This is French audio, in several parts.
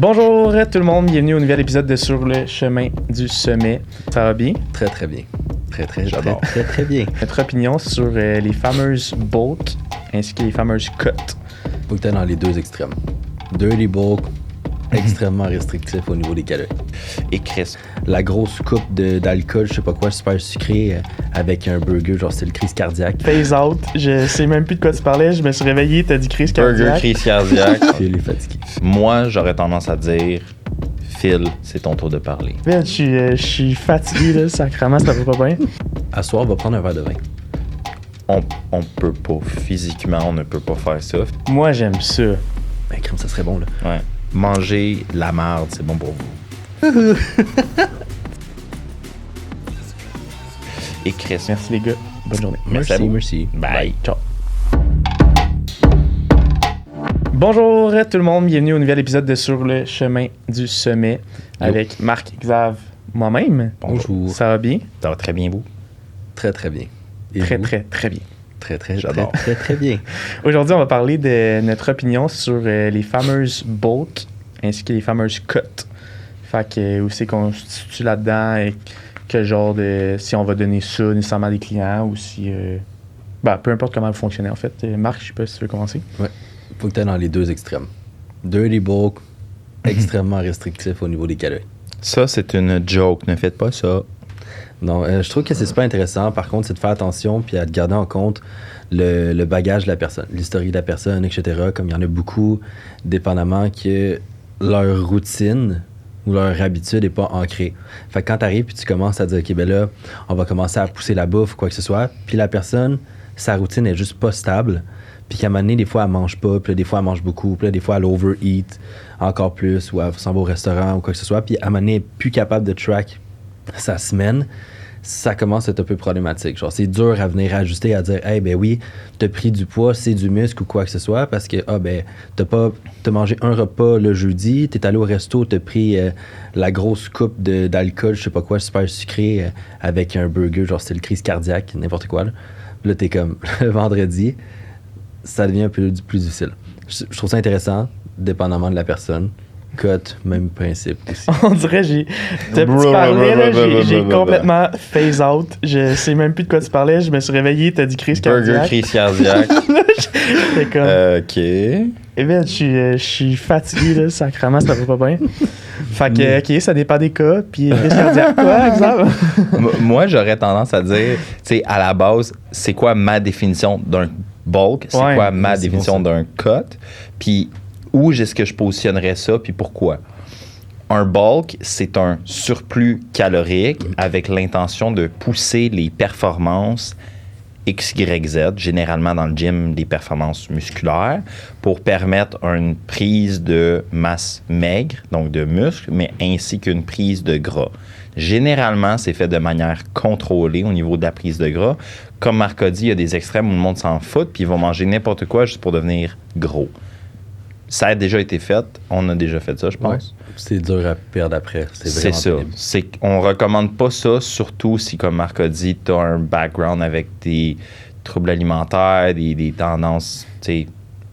Bonjour tout le monde, bienvenue au nouvel épisode de Sur le chemin du sommet. Ça va bien? Très très bien. J'adore. Très bien. Notre opinion sur les fameuses bulk ainsi que les fameuses cuts. Faut que t'es dans les deux extrêmes. Dirty bulk, extrêmement restrictif au niveau des calories. Et Chris. La grosse coupe d'alcool, je sais pas quoi, super sucré, avec un burger, genre c'est le crise cardiaque. Phase out, je sais même plus de quoi tu parlais, je me suis réveillé, t'as dit crise cardiaque. Burger, crise cardiaque. Phil est fatigué. Moi, j'aurais tendance à dire, Phil, c'est ton tour de parler. Phil, je suis fatigué, là, sacrément, ça va pas bien. À soir, on va prendre un verre de vin. On peut pas, physiquement, on ne peut pas faire ça. Moi, j'aime ça. Ben, crème, ça serait bon, là. Ouais. Manger la merde, c'est bon pour vous. Et Chris. Merci les gars, bonne journée. Merci à vous. Merci. Bye. Ciao. Bonjour tout le monde, bienvenue au nouvel épisode de Sur le chemin du sommet avec Marc, Xav, moi-même. Bonjour. Ça va bien? Ça va très bien, vous? Très très bien. Et Très vous? très bien. J'adore. Très bien. Aujourd'hui, on va parler de notre opinion sur les fameuses bulk ainsi que les fameuses cuts. Fait que où c'est qu'on se situe là-dedans et quel genre de... si on va donner ça nécessairement à des clients ou si... peu importe comment vous fonctionnez en fait. Marc, je sais pas si tu veux commencer. Ouais. Faut que t'es dans les deux extrêmes. Dirty bulk, extrêmement restrictif au niveau des calories. Ça, c'est une joke. Ne faites pas ça. Non, je trouve que c'est super intéressant. Par contre, c'est de faire attention puis à garder en compte le bagage de la personne, l'historique de la personne, etc. Comme il y en a beaucoup, dépendamment que leur routine ou leur habitude n'est pas ancrée. Fait que quand tu arrives puis tu commences à dire, OK, ben là, on va commencer à pousser la bouffe ou quoi que ce soit, puis la personne, sa routine est juste pas stable, puis qu'à un moment donné, des fois, elle mange pas, puis là, des fois, elle mange beaucoup, puis là, des fois, elle overeat encore plus, ou elle s'en va au restaurant ou quoi que ce soit, puis à un moment donné, elle n'est plus capable de track sa semaine, ça commence à être un peu problématique. Genre, c'est dur à venir ajuster, à dire, hey, ben oui, t'as pris du poids, c'est du muscle ou quoi que ce soit, parce que, t'as mangé un repas le jeudi, t'es allé au resto, t'as pris la grosse coupe d'alcool, je sais pas quoi, super sucré, avec un burger, genre, c'est le crise cardiaque, n'importe quoi, là. Là, t'es comme, le vendredi, ça devient un peu plus difficile. Je trouve ça intéressant, dépendamment de la personne. Cut, même principe aussi. On dirait, tu parlais, là, j'ai complètement phase out. Je sais même plus de quoi tu parlais. Je me suis réveillé, t'as dit crise cardiaque. Burger, crise cardiaque. J'étais comme... OK. Eh bien, je suis fatigué, là, sacrément, ça va pas bien. Fait que, OK, ça dépend des cas. Puis, crise cardiaque, quoi, exemple? Moi, j'aurais tendance à dire, tu sais, à la base, c'est quoi ma définition d'un bulk? C'est quoi ma définition d'un cut? Puis, où est-ce que je positionnerais ça, puis pourquoi? Un bulk, c'est un surplus calorique avec l'intention de pousser les performances X, Y, Z, généralement dans le gym, des performances musculaires, pour permettre une prise de masse maigre, donc de muscle, mais ainsi qu'une prise de gras. Généralement, c'est fait de manière contrôlée au niveau de la prise de gras. Comme Marc a dit, il y a des extrêmes où le monde s'en fout, puis ils vont manger n'importe quoi juste pour devenir gros. Ça a déjà été fait. On a déjà fait ça, je pense. Ouais. C'est dur à perdre après. C'est ça. On recommande pas ça, surtout si, comme Marc a dit, tu as un background avec des troubles alimentaires, des tendances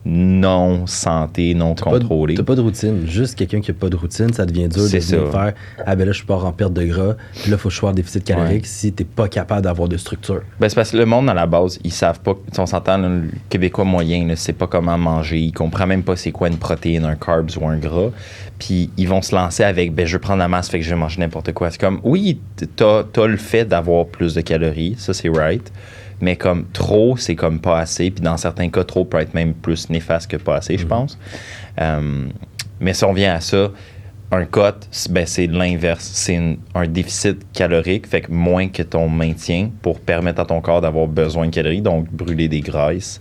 non santé, non contrôlées. T'as pas de routine. Juste quelqu'un qui a pas de routine, ça devient dur de venir faire « Ah ben là, je pars en perte de gras. Puis là, il faut que je sois en déficit calorique si t'es pas capable d'avoir de structure. » Ben, c'est parce que le monde, à la base, ils savent pas. On s'entend, là, le Québécois moyen ne sait pas comment manger. Il comprend même pas c'est quoi une protéine, un carbs ou un gras. Puis ils vont se lancer avec « Ben, je veux prendre la masse, fait que je vais manger n'importe quoi. » C'est comme, oui, t'as le fait d'avoir plus de calories. Ça, c'est right. Mais comme trop, c'est comme pas assez. Puis dans certains cas, trop peut être même plus néfaste que pas assez, je pense. Mais si on vient à ça, un cut, c'est l'inverse. C'est un déficit calorique, fait que moins que ton maintien pour permettre à ton corps d'avoir besoin de calories, donc brûler des graisses.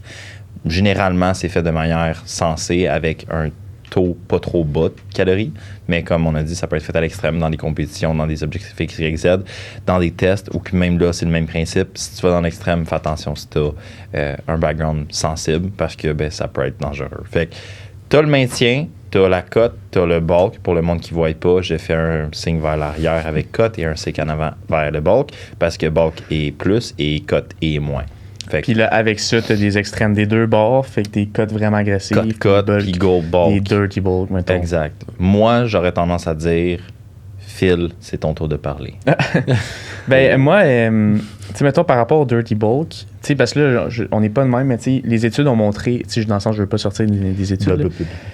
Généralement, c'est fait de manière sensée avec un taux pas trop bas de calories, mais comme on a dit, ça peut être fait à l'extrême dans des compétitions, dans des objectifs X, Y, Z, dans des tests, ou que même là, c'est le même principe. Si tu vas dans l'extrême, fais attention si tu as un background sensible, parce que ça peut être dangereux. Fait que tu as le maintien, tu as la cote, tu as le bulk. Pour le monde qui ne voit pas, j'ai fait un signe vers l'arrière avec cote et un signe en avant vers le bulk, parce que bulk est plus et cote est moins. Fait que Puis là, avec ça, t'as des extrêmes des deux bords, fait que des cuts vraiment agressifs. cut, des bulk, puis gold bulk. des dirty bulk, mettons. Exact. Moi, j'aurais tendance à dire, Phil, c'est ton tour de parler. Ben, moi, tu sais, mettons, par rapport au dirty bulk, tu sais, parce que là, on n'est pas de même, mais tu sais, les études ont montré, tu sais, dans le sens, je veux pas sortir des études, là,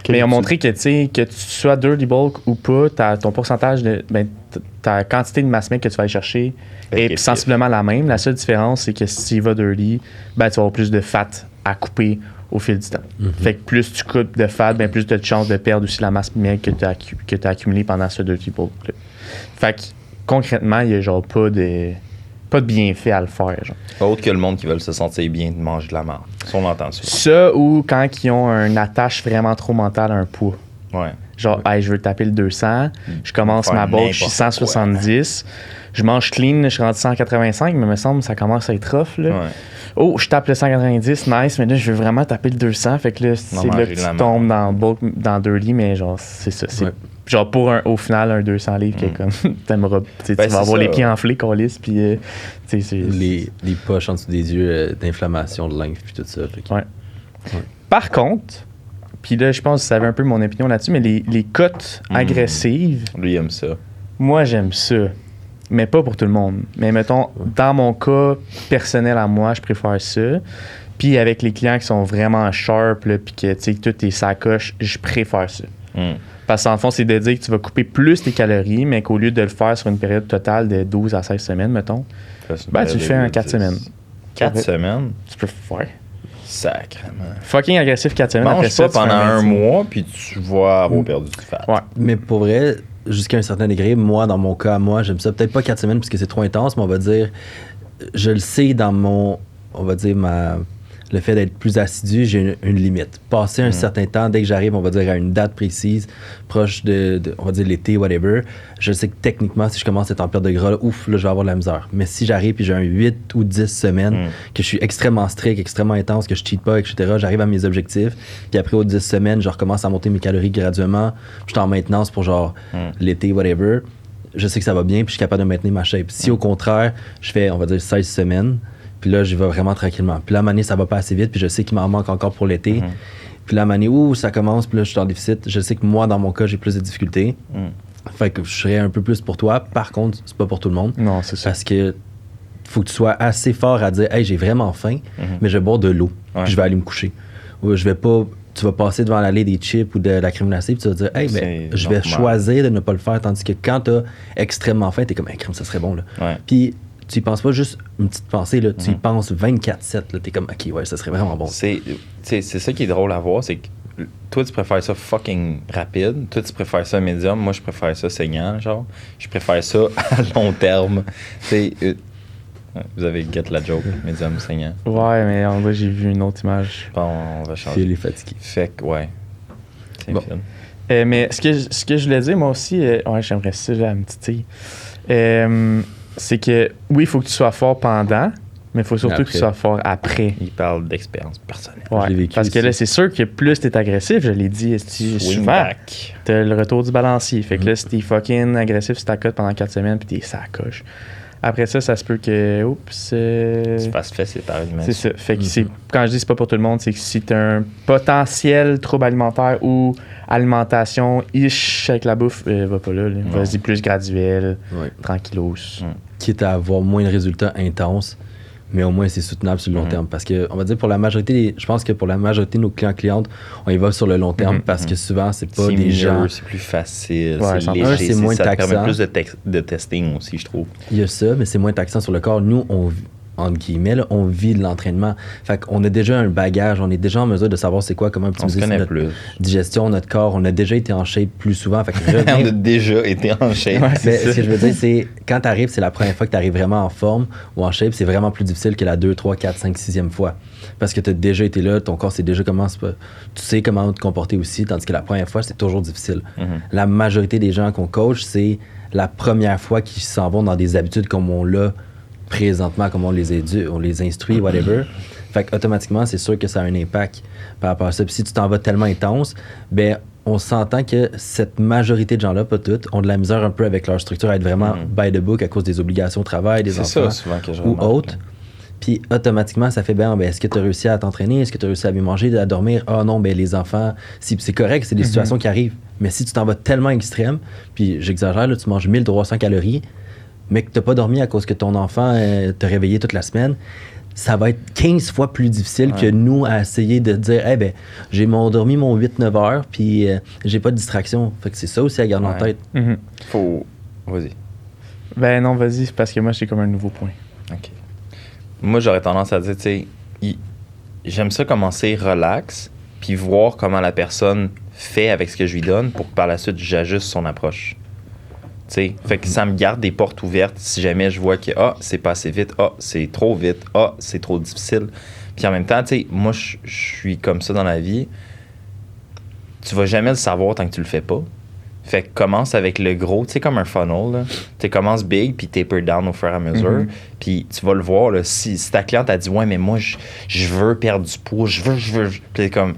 mais ils ont montré que, tu sais, que tu sois dirty bulk ou pas, ton pourcentage de, ben, ta quantité de masse maigre que tu vas aller chercher est sensiblement la même. La seule différence, c'est que si tu vas dirty, ben, tu vas avoir plus de fat à couper au fil du temps. Fait que plus tu coupes de fat, ben, plus tu as de chances de perdre aussi la masse maigre que tu as accumulée pendant ce dirty bulk. Fait que concrètement, il n'y a genre pas de bienfait à le faire. Genre. Autre que le monde qui veut se sentir bien de manger de la merde. Ça, on entend ça. Ça ou quand ils ont une attache vraiment trop mentale à un poids. Ouais. Genre, hey, je veux taper le 200, je commence Faire ma botte, je suis n'importe 170, je mange clean, je suis rendu 185, mais il me semble que ça commence à être rough. Là. Ouais. Oh, je tape le 190, nice, mais là, je veux vraiment taper le 200, fait que là, c'est là manger que de tu la tombes dans dirty, mais genre, c'est ça. C'est, Ouais. genre, au final, un 200 livres qui est comme, t'aimeras, tu Ben, vas avoir c'est les ça. pieds enflés, câlisse, puis, tu sais, c'est... Les poches en dessous des yeux d'inflammation de lymphe puis tout ça. Fait que- Ouais. Par contre, puis là, je pense que vous savez un peu mon opinion là-dessus, mais les cotes agressives, Lui, il aime ça. moi, j'aime ça. Mais pas pour tout le monde. Mais mettons, dans mon cas personnel à moi, je préfère ça. Puis avec les clients qui sont vraiment sharp, là, puis que, tu sais, que tout est sacoche, je préfère ça. Parce qu'en fond, c'est de dire que tu vas couper plus tes calories, mais qu'au lieu de le faire sur une période totale de 12 à 16 semaines, mettons, ben, tu le fais en 4 semaines. 4 semaines? Tu peux faire. Sacrément. Fucking agressif 4 semaines. Après Mange ça, pas tu fais pendant un médecin. mois, puis tu vas avoir perdu du fat. Ouais. Mais pour vrai, jusqu'à un certain degré, moi, dans mon cas, moi, j'aime ça. Peut-être pas 4 semaines parce que c'est trop intense, mais on va dire, je le sais dans mon, on va dire, le fait d'être plus assidu, j'ai une limite. Passer un certain temps, dès que j'arrive, on va dire, à une date précise, proche de on va dire, l'été, whatever, je sais que techniquement, si je commence à être en perte de gras, là, ouf, là, je vais avoir de la misère. Mais si j'arrive puis j'ai un 8 ou 10 semaines, que je suis extrêmement strict, extrêmement intense, que je cheat pas, etc., j'arrive à mes objectifs, puis après, aux 10 semaines, je recommence à monter mes calories graduellement, je suis en maintenance pour genre l'été, whatever, je sais que ça va bien, puis je suis capable de maintenir ma shape. Si au contraire, je fais, on va dire, 16 semaines, puis là, j'y vais vraiment tranquillement. Puis là, à ça va pas assez vite, puis je sais qu'il m'en manque encore pour l'été. Puis là, où ça commence, puis là, je suis en déficit. Je sais que moi, dans mon cas, j'ai plus de difficultés. Fait que je serais un peu plus pour toi. Par contre, c'est pas pour tout le monde. Non, c'est ça. Parce que faut que tu sois assez fort à dire, hey, j'ai vraiment faim, mais je vais boire de l'eau, Ouais. puis je vais aller me coucher. Ou je vais pas. Tu vas passer devant l'allée des chips ou de la crème glacée, puis tu vas dire, hey, C'est je vais normal. choisir de ne pas le faire. Tandis que quand t'as extrêmement faim, t'es comme, hey, crème, ça serait bon, là. Ouais. Puis tu y penses pas juste une petite pensée, là, tu y penses 24/7, là, t'es comme, ok, ouais, ça serait vraiment bon. C'est ça qui est drôle à voir, c'est que toi, tu préfères ça fucking rapide. Toi, tu préfères ça médium. Moi, je préfère ça saignant, genre. Je préfère ça à long terme. C'est... vous avez get la joke, médium saignant. Ouais, mais en vrai, j'ai vu une autre image. Bon, on va changer. Phil est fatigué. Fait que, ouais. C'est Bon. Phil. Mais ce que je voulais dire, moi aussi, ouais, j'aimerais ça, là, me titiller. C'est que, oui, il faut que tu sois fort pendant, mais il faut surtout que tu Après. sois fort après. Il parle d'expérience personnelle. Ouais, Je l'ai vécu parce que aussi. là, c'est sûr que plus t'es agressif, je l'ai dit Swing souvent, back. t'as le retour du balancier. Fait que là, si t'es fucking agressif sur ta cote pendant 4 semaines, puis t'es sacoche. Après ça se peut que, oups, Tu fasses fesser par une main. c'est ça. Fait que quand je dis c'est pas pour tout le monde, c'est que si t'as un potentiel trouble alimentaire ou alimentation ish avec la bouffe, va pas là. Vas-y plus graduel, Ouais. tranquillos. Quitte à avoir moins de résultats intenses, mais au moins c'est soutenable sur le long terme. Parce que, on va dire, pour la majorité, je pense que pour la majorité de nos clients-clientes, on y va sur le long terme parce que souvent, c'est pas C'est des mieux, gens. c'est plus facile, Ouais, c'est un, léger, c'est moins ça te permet taxant. plus de testing aussi, je trouve. Il y a ça, mais c'est moins taxant sur le corps. Nous, entre guillemets, là, on vit de l'entraînement. Fait qu'on a déjà un bagage, on est déjà en mesure de savoir c'est quoi, comment On se optimiser connaît notre plus. digestion, notre corps. On a déjà été en shape plus souvent. Fait que On a revenir- déjà été en shape. Ouais, Mais c'est ça. ce que je veux dire, c'est quand tu arrives, c'est la première fois que tu arrives vraiment en forme ou en shape, c'est vraiment plus difficile que la 2, 3, 4, 5, 6e fois. Parce que tu as déjà été là, ton corps sait déjà comment tu sais comment te comporter aussi, tandis que la première fois, c'est toujours difficile. La majorité des gens qu'on coach, c'est la première fois qu'ils s'en vont dans des habitudes comme on l'a présentement, comme on les instruit, whatever. Fait qu'automatiquement, c'est sûr que ça a un impact par rapport à ça. Puis si tu t'en vas tellement intense, ben on s'entend que cette majorité de gens-là, pas toutes, ont de la misère un peu avec leur structure à être vraiment by the book à cause des obligations au travail, des C'est enfants ça, souvent, que je ou remarque. autres. Puis automatiquement, ça fait ben est-ce que tu as réussi à t'entraîner? Est-ce que tu as réussi à bien manger, à dormir? Ah non, ben les enfants, c'est correct, c'est des situations qui arrivent. Mais si tu t'en vas tellement extrême, puis j'exagère, là, tu manges 1300 calories, mais que tu n'as pas dormi à cause que ton enfant t'a réveillé toute la semaine, ça va être 15 fois plus difficile que nous à essayer de dire j'ai dormi mon 8-9 heures, puis j'ai pas de distraction. Fait que c'est ça aussi à garder en tête. Faut. Vas-y. Ben non, vas-y, parce que moi, j'ai comme un nouveau point. OK. Moi, j'aurais tendance à dire, tu sais, j'aime ça commencer relax, puis voir comment la personne fait avec ce que je lui donne pour que par la suite, j'ajuste son approche. Tu sais, fait que ça me garde des portes ouvertes si jamais je vois que, c'est pas assez vite, c'est trop vite, c'est trop difficile. Puis en même temps, tu sais, moi, je suis comme ça dans la vie. Tu vas jamais le savoir tant que tu le fais pas. Fait que commence avec le gros, tu sais, comme un funnel, là. Tu commences big, puis taper down au fur et à mesure. Puis tu vas le voir, là, si ta cliente a dit, ouais, mais moi, je veux perdre du poids, je veux. Puis t'es comme,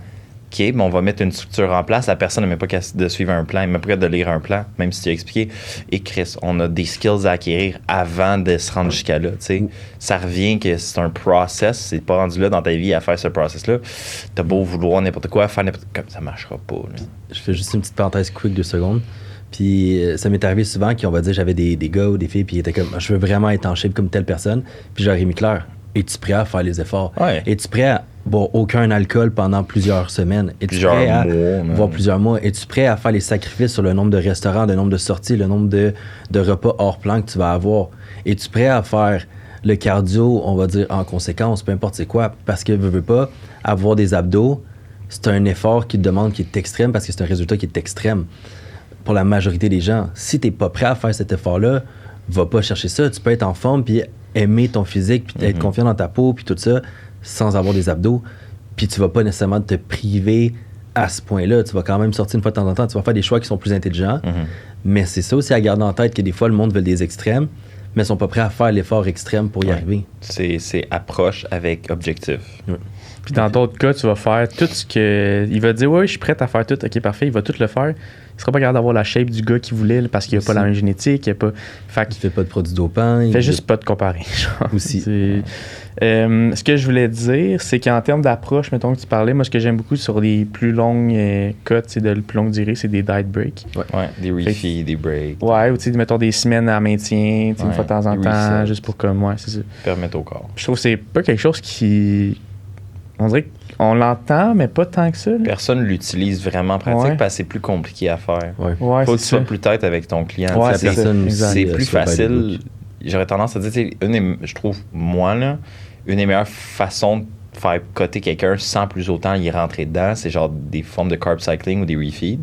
OK, mais on va mettre une structure en place. La personne n'a même pas qu'à de suivre un plan, elle n'a même pas qu'à de lire un plan, même si tu as expliqué. Et Chris, on a des skills à acquérir avant de se rendre jusqu'à là, tu sais. Ça revient que c'est un process, c'est pas rendu là dans ta vie à faire ce process-là. T'as beau vouloir n'importe quoi, faire n'importe quoi, ça marchera pas, là. Je fais juste une petite parenthèse quick 2 secondes. Puis ça m'est arrivé souvent qu'on va dire j'avais des gars ou des filles, puis ils étaient comme je veux vraiment être en shape comme telle personne. Puis j'aurais mis clair. Es-tu prêt à faire les efforts? Ouais. Es-tu prêt à boire aucun alcool pendant plusieurs semaines? Es-tu prêt à voir plusieurs mois? Es-tu prêt à faire les sacrifices sur le nombre de restaurants, le nombre de sorties, le nombre de repas hors plan que tu vas avoir? Es-tu prêt à faire le cardio, on va dire, en conséquence, peu importe c'est quoi? Parce que veux pas avoir des abdos, c'est un effort qui te demande qui est extrême parce que c'est un résultat qui est extrême pour la majorité des gens. Si t'es pas prêt à faire cet effort-là, va pas chercher ça. Tu peux être en forme puis aimer ton physique puis être confiant dans ta peau puis tout ça sans avoir des abdos. Puis tu vas pas nécessairement te priver à ce point-là. Tu vas quand même sortir une fois de temps en temps. Tu vas faire des choix qui sont plus intelligents. Mais c'est ça aussi à garder en tête que des fois, le monde veut des extrêmes, mais ils sont pas prêts à faire l'effort extrême pour y arriver. C'est approche avec objectif. Puis dans d'autres cas, tu vas faire tout ce que... Il va dire, ouais, je suis prêt à faire tout. OK, parfait. Il va tout le faire. Il sera pas capable d'avoir la shape du gars qu'il voulait là, parce qu'il n'a pas la même génétique. Il fait pas de produits dopants. Il fait juste pas de comparer. Aussi. Ce que je voulais dire, c'est qu'en termes d'approche, mettons que tu parlais, moi, ce que j'aime beaucoup sur les plus longues cuts, de plus longue durée, c'est des diet breaks. Ouais, des refeeds, des breaks. Ouais, ou tu sais, mettons des semaines à maintien, une fois de temps en temps, juste pour comme, ouais, c'est ça. Permettre au corps. Je trouve que c'est pas quelque chose qui... On dirait qu'on l'entend, mais pas tant que ça. Là. Personne l'utilise vraiment en pratique parce que c'est plus compliqué à faire. Ouais. Faut que tu sois plus tête avec ton client. Ouais, c'est plus facile. J'aurais tendance à dire, je trouve, moi, là, une des meilleures façons de faire coter quelqu'un sans plus autant y rentrer dedans, c'est genre des formes de carb cycling ou des refeeds.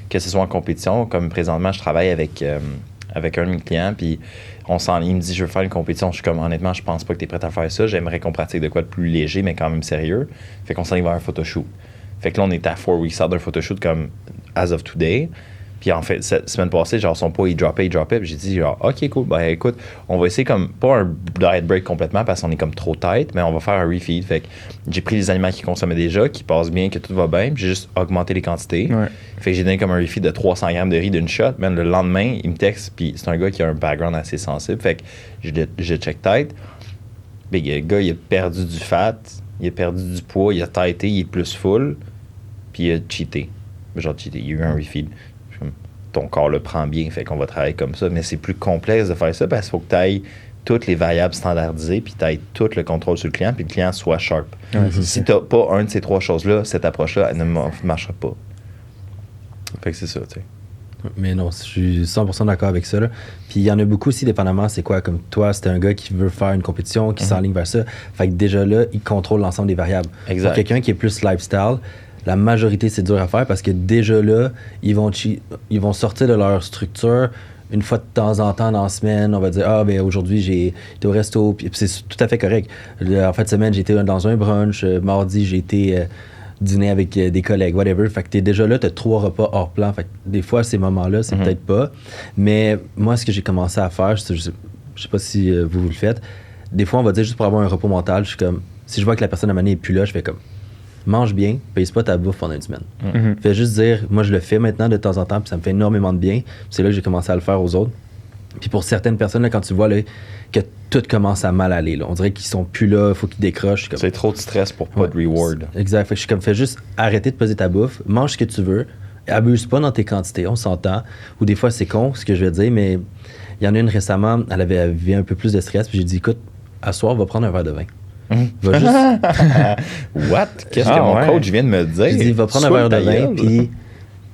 Que ce soit en compétition, comme présentement, je travaille avec un de mes clients, puis il me dit, je veux faire une compétition. Je suis comme, honnêtement, je pense pas que tu es prêt à faire ça. J'aimerais qu'on pratique de quoi de plus léger, mais quand même sérieux. Fait qu'on s'en va vers un photoshoot. Fait que là, on est à 4 weeks out d'un photoshoot comme as of today. Puis en fait, cette semaine passée, genre, son poids, il dropait. Puis j'ai dit, genre, OK, cool. Ben écoute, on va essayer comme, pas un diet break complètement parce qu'on est comme trop tight, mais on va faire un refeed. Fait que j'ai pris les aliments qu'il consommait déjà, qui passent bien, que tout va bien. Puis j'ai juste augmenté les quantités. Ouais. Fait que j'ai donné comme un refeed de 300 grammes de riz d'une shot. Même le lendemain, il me texte. Puis c'est un gars qui a un background assez sensible. Fait que je check tête. Big le gars, il a perdu du fat, il a perdu du poids, il a tighté, il est plus full. Puis il a cheaté. Genre cheaté, il y a eu un refeed. Ton corps le prend bien, fait qu'on va travailler comme ça. Mais c'est plus complexe de faire ça parce qu'il faut que tu ailles toutes les variables standardisées, puis tu ailles tout le contrôle sur le client, puis le client soit sharp. Si tu n'as pas un de ces trois choses-là, cette approche-là, elle ne marchera pas. Fait que c'est ça, tu sais. Mais non, je suis 100% d'accord avec ça. Là. Puis il y en a beaucoup aussi, dépendamment, c'est quoi, comme toi, c'était un gars qui veut faire une compétition, qui s'enligne vers ça. Fait que déjà là, il contrôle l'ensemble des variables. Exact. Pour quelqu'un qui est plus lifestyle, la majorité, c'est dur à faire parce que déjà là, ils vont sortir de leur structure une fois de temps en temps dans la semaine. On va dire, ben aujourd'hui, j'ai été au resto. Puis c'est tout à fait correct. En fin de semaine, j'ai été dans un brunch. Mardi, j'ai été dîner avec des collègues, whatever. Fait que t'es déjà là, t'as 3 repas hors plan. Fait que des fois, ces moments-là, c'est peut-être pas. Mais moi, ce que j'ai commencé à faire, je sais pas si vous le faites, des fois, on va dire juste pour avoir un repos mental, je suis comme, si je vois que la personne à ma est plus là, je fais comme, mange bien, pèse pas ta bouffe pendant une semaine. Fais juste dire, moi je le fais maintenant de temps en temps, puis ça me fait énormément de bien. C'est là que j'ai commencé à le faire aux autres. Puis pour certaines personnes, là, quand tu vois là, que tout commence à mal aller, là, on dirait qu'ils sont plus là, il faut qu'ils décrochent. Je suis comme, C'est trop de stress pour pas de reward. Exact. Fait que je suis comme, fais juste arrêter de peser ta bouffe, mange ce que tu veux, abuse pas dans tes quantités, on s'entend. Ou des fois, c'est con ce que je vais dire, mais il y en a une récemment, elle avait un peu plus de stress, puis j'ai dit, écoute, à soir, on va prendre un verre de vin. Va juste. What? Qu'est-ce que mon coach vient de me dire? J'ai dit, va prendre un verre de vin, puis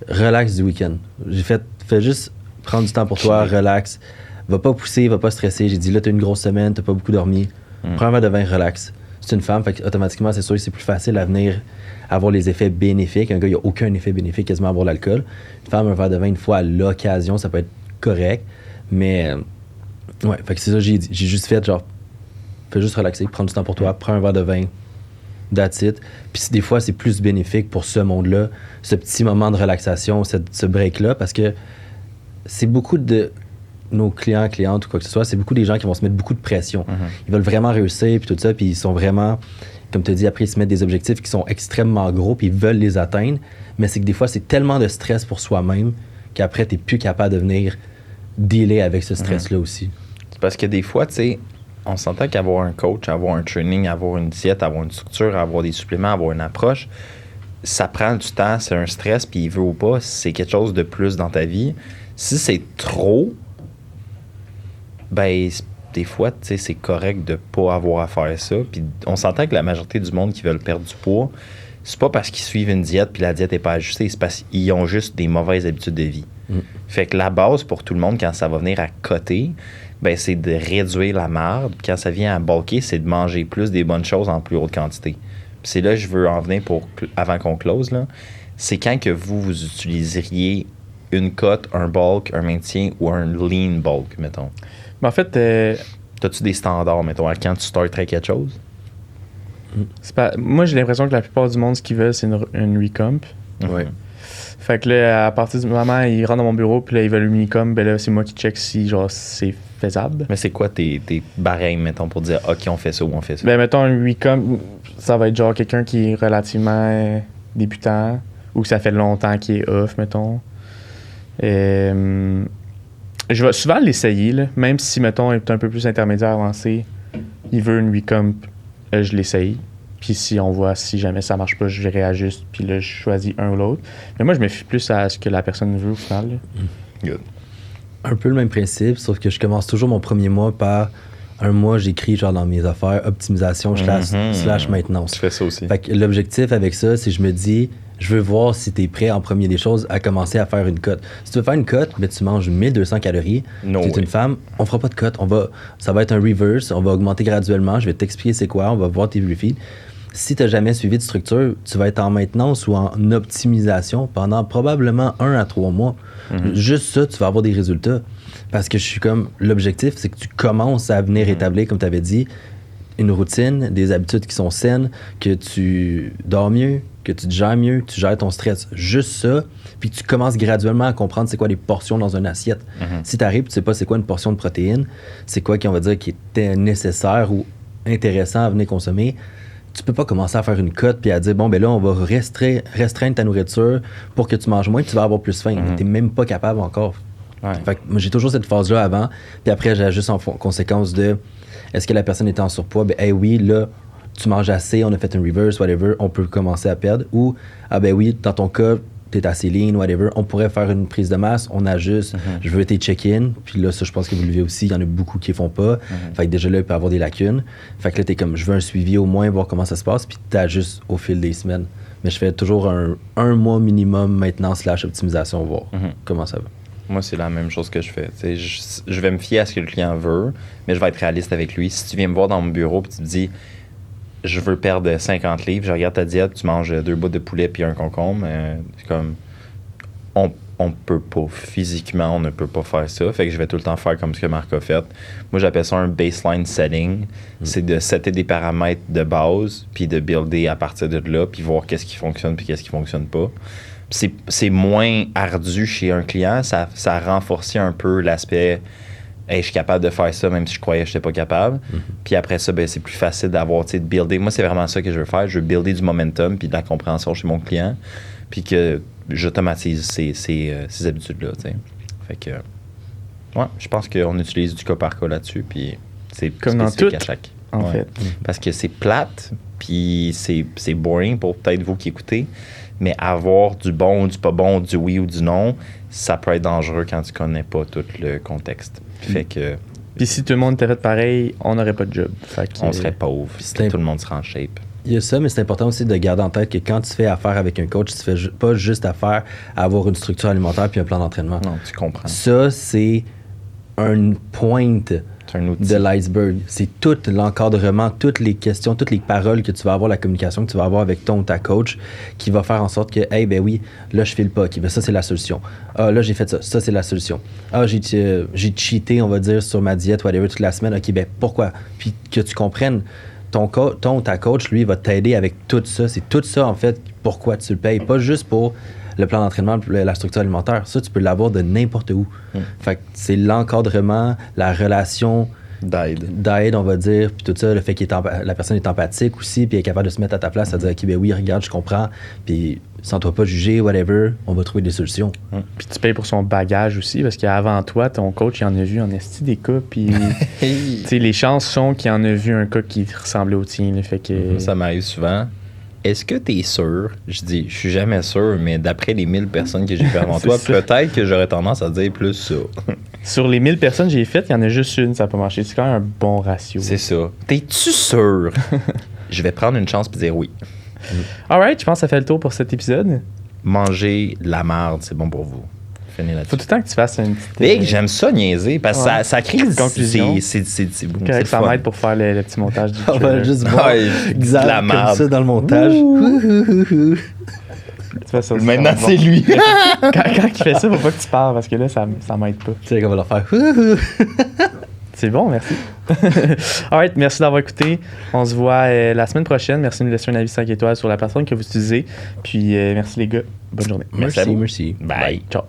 relax du week-end. J'ai fait, fais juste prendre du temps pour toi, relax. Va pas pousser, va pas stresser. J'ai dit, là, t'as une grosse semaine, t'as pas beaucoup dormi. Prends un verre de vin, relax. C'est une femme, fait que automatiquement, c'est sûr que c'est plus facile à venir avoir les effets bénéfiques. Un gars, il n'y a aucun effet bénéfique quasiment à boire de l'alcool. Une femme, un verre de vin une fois à l'occasion, ça peut être correct. Mais, ouais, fait que c'est ça que j'ai dit. J'ai juste fait, genre, fais juste relaxer, prends du temps pour toi, prends un verre de vin, that's it. Puis des fois, c'est plus bénéfique pour ce monde-là, ce petit moment de relaxation, ce break-là, parce que c'est beaucoup de nos clients, clientes ou quoi que ce soit, c'est beaucoup des gens qui vont se mettre beaucoup de pression. Ils veulent vraiment réussir, puis tout ça, puis ils sont vraiment, comme tu as dit, après, ils se mettent des objectifs qui sont extrêmement gros, puis ils veulent les atteindre, mais c'est que des fois, c'est tellement de stress pour soi-même qu'après, tu n'es plus capable de venir dealer avec ce stress-là aussi. C'est parce que des fois, tu sais, on s'entend qu'avoir un coach, avoir un training, avoir une diète, avoir une structure, avoir des suppléments, avoir une approche, ça prend du temps, c'est un stress, puis il veut ou pas, c'est quelque chose de plus dans ta vie. Si c'est trop, ben, des fois, tu sais, c'est correct de pas avoir à faire ça. Puis on s'entend que la majorité du monde qui veulent perdre du poids, c'est pas parce qu'ils suivent une diète puis la diète est pas ajustée, c'est parce qu'ils ont juste des mauvaises habitudes de vie. Fait que la base pour tout le monde, quand ça va venir à côté, ben, c'est de réduire la marde. Puis quand ça vient à bulker, c'est de manger plus des bonnes choses en plus haute quantité. Puis c'est là que je veux en venir avant qu'on close, là. C'est quand que vous utiliseriez une cote, un bulk, un maintien ou un lean bulk, mettons. Mais en fait, t'as-tu des standards, mettons, quand tu starterais quelque chose? Moi, j'ai l'impression que la plupart du monde, ce qu'ils veulent, c'est une recomp. Ouais. Fait que là, à partir du moment où ils rentrent dans mon bureau, puis là, ils veulent une recomp, ben là, c'est moi qui check si, genre, c'est faisable. Mais c'est quoi tes barèmes, mettons, pour dire, OK, on fait ça ou on fait ça? Ben, mettons, une recomp, ça va être genre quelqu'un qui est relativement débutant ou que ça fait longtemps qu'il est off, mettons. Je vais souvent l'essayer, là. Même si, mettons, il est un peu plus intermédiaire avancé, il veut une recomp, je l'essaye. Puis si on voit, si jamais ça marche pas, je réajuste, puis là, je choisis un ou l'autre. Mais moi, je me fie plus à ce que la personne veut au final. Là. Good. Un peu le même principe, sauf que je commence toujours mon premier mois par un mois, j'écris genre dans mes affaires optimisation slash maintenance. Tu fais ça aussi. Fait que l'objectif avec ça, c'est que je me dis, je veux voir si tu es prêt en premier des choses à commencer à faire une cote. Si tu veux faire une cote, ben, tu manges 1200 calories. Tu es une femme, on fera pas de cote. Ça va être un reverse, on va augmenter graduellement. Je vais t'expliquer c'est quoi, on va voir tes refeeds. Si tu n'as jamais suivi de structure, tu vas être en maintenance ou en optimisation pendant probablement 1 à 3 mois. Juste ça, tu vas avoir des résultats. Parce que je suis comme, l'objectif, c'est que tu commences à venir établir, comme tu avais dit, une routine, des habitudes qui sont saines, que tu dors mieux, que tu te gères mieux, tu gères ton stress. Juste ça, puis tu commences graduellement à comprendre c'est quoi les portions dans une assiette. Si tu arrives, tu sais pas c'est quoi une portion de protéines, c'est quoi qui, on va dire, qui était nécessaire ou intéressant à venir consommer, tu peux pas commencer à faire une cote puis à dire, bon, ben là, on va restreindre ta nourriture pour que tu manges moins, tu vas avoir plus faim. Tu n'es même pas capable encore. Ouais. Fait que moi, j'ai toujours cette phase-là avant, puis après, j'ajuste en conséquence de est-ce que la personne est en surpoids? Ben, hey, oui, là, tu manges assez, on a fait un reverse, whatever, on peut commencer à perdre. Ou, ah, ben oui, dans ton cas, t'es assez lean, whatever, on pourrait faire une prise de masse, on ajuste, je veux tes check-in, puis là, ça, je pense que vous le vivez aussi, il y en a beaucoup qui ne font pas. Fait que déjà là, il peut y avoir des lacunes. Fait que là, t'es comme, je veux un suivi au moins, voir comment ça se passe, puis t'ajustes au fil des semaines. Mais je fais toujours un mois minimum maintenant / optimisation, voir comment ça va. Moi, c'est la même chose que je fais. Je vais me fier à ce que le client veut, mais je vais être réaliste avec lui. Si tu viens me voir dans mon bureau et tu te dis je veux perdre 50 livres, je regarde ta diète, tu manges 2 bouts de poulet puis un concombre, c'est comme on peut pas, physiquement, on ne peut pas faire ça. Fait que je vais tout le temps faire comme ce que Marc a fait. Moi, j'appelle ça un baseline setting. C'est de setter des paramètres de base puis de builder à partir de là puis voir qu'est-ce qui fonctionne puis qu'est-ce qui fonctionne pas. C'est moins ardu chez un client. Ça renforce un peu l'aspect hey, je suis capable de faire ça même si je croyais que je n'étais pas capable. Puis après ça, ben, c'est plus facile d'avoir, de builder. Moi, c'est vraiment ça que je veux faire. Je veux builder du momentum puis de la compréhension chez mon client. Puis que j'automatise ces habitudes-là. T'sais. Fait que Ouais, je pense qu'on utilise du cas par cas là-dessus, puis c'est Comme dans spécifique tout, à chaque. en Ouais. fait. Parce que c'est plate, puis c'est boring pour peut-être vous qui écoutez, mais avoir du bon ou du pas bon, du oui ou du non, ça peut être dangereux quand tu connais pas tout le contexte. Fait que Puis si tout le monde était fait pareil, on n'aurait pas de job. Fait que, on serait pauvre, Puis puis tout le monde serait en shape. Il y a ça, mais c'est important aussi de garder en tête que quand tu fais affaire avec un coach, tu fais pas juste affaire à avoir une structure alimentaire puis un plan d'entraînement. Non, tu comprends. Ça, c'est une pointe C'est un outil. de l'iceberg. C'est tout l'encadrement, toutes les questions, toutes les paroles que tu vas avoir, la communication que tu vas avoir avec ton ou ta coach qui va faire en sorte que, hey, ben oui, là, je file pas. OK, ben ça, c'est la solution. Ah, là, j'ai fait ça. Ça, c'est la solution. Ah, j'ai cheaté, on va dire, sur ma diète, whatever, toute la semaine. OK, ben pourquoi? Puis que tu comprennes, ton ou ta coach, lui, va t'aider avec tout ça. C'est tout ça, en fait, pourquoi tu le payes. Pas juste pour le plan d'entraînement, la structure alimentaire. Ça, tu peux l'avoir de n'importe où. Fait que c'est l'encadrement, la relation d'aide, on va dire, puis tout ça, le fait que la personne est empathique aussi, puis est capable de se mettre à ta place, à dire, OK, ben oui, regarde, je comprends, puis sans toi pas juger, whatever, on va trouver des solutions. Puis tu payes pour son bagage aussi, parce qu'avant toi, ton coach, il en a vu en esti des cas, puis tu sais, les chances sont qu'il en a vu un cas qui ressemblait au tien, là, fait que... Ça m'arrive souvent. Est-ce que tu es sûr? Je dis, je suis jamais sûr, mais d'après les 1000 personnes que j'ai fait avant toi, ça. peut-être que j'aurais tendance à dire plus ça. Sur les 1000 personnes que j'ai faites, il y en a juste une, ça n'a pas marché. C'est quand même un bon ratio. C'est ça. T'es-tu sûr? Je vais prendre une chance et dire oui. Alright, je pense que ça fait le tour pour cet épisode. Manger de la marde, c'est bon pour vous. Finis là-dessus. Faut tout le temps que tu fasses une petite... Big, j'aime ça niaiser parce que Ouais. ça crée Conclusion. c'est correct, ça fun. m'aide pour faire le petit montage du On va trailer. juste voir Ouais, de la Xav comme marde. ça dans le montage. Tu fais ça aussi, Maintenant, ça va c'est être bon. lui. Quand il fait ça, faut pas que tu parles parce que là, ça m'aide pas. Tu sais qu'on va leur faire. C'est bon, merci. Alright, merci d'avoir écouté. On se voit la semaine prochaine. Merci de nous laisser un avis 5 étoiles sur la plateforme que vous utilisez. Puis merci les gars. Bonne journée. Merci à vous. Merci. Bye. Ciao.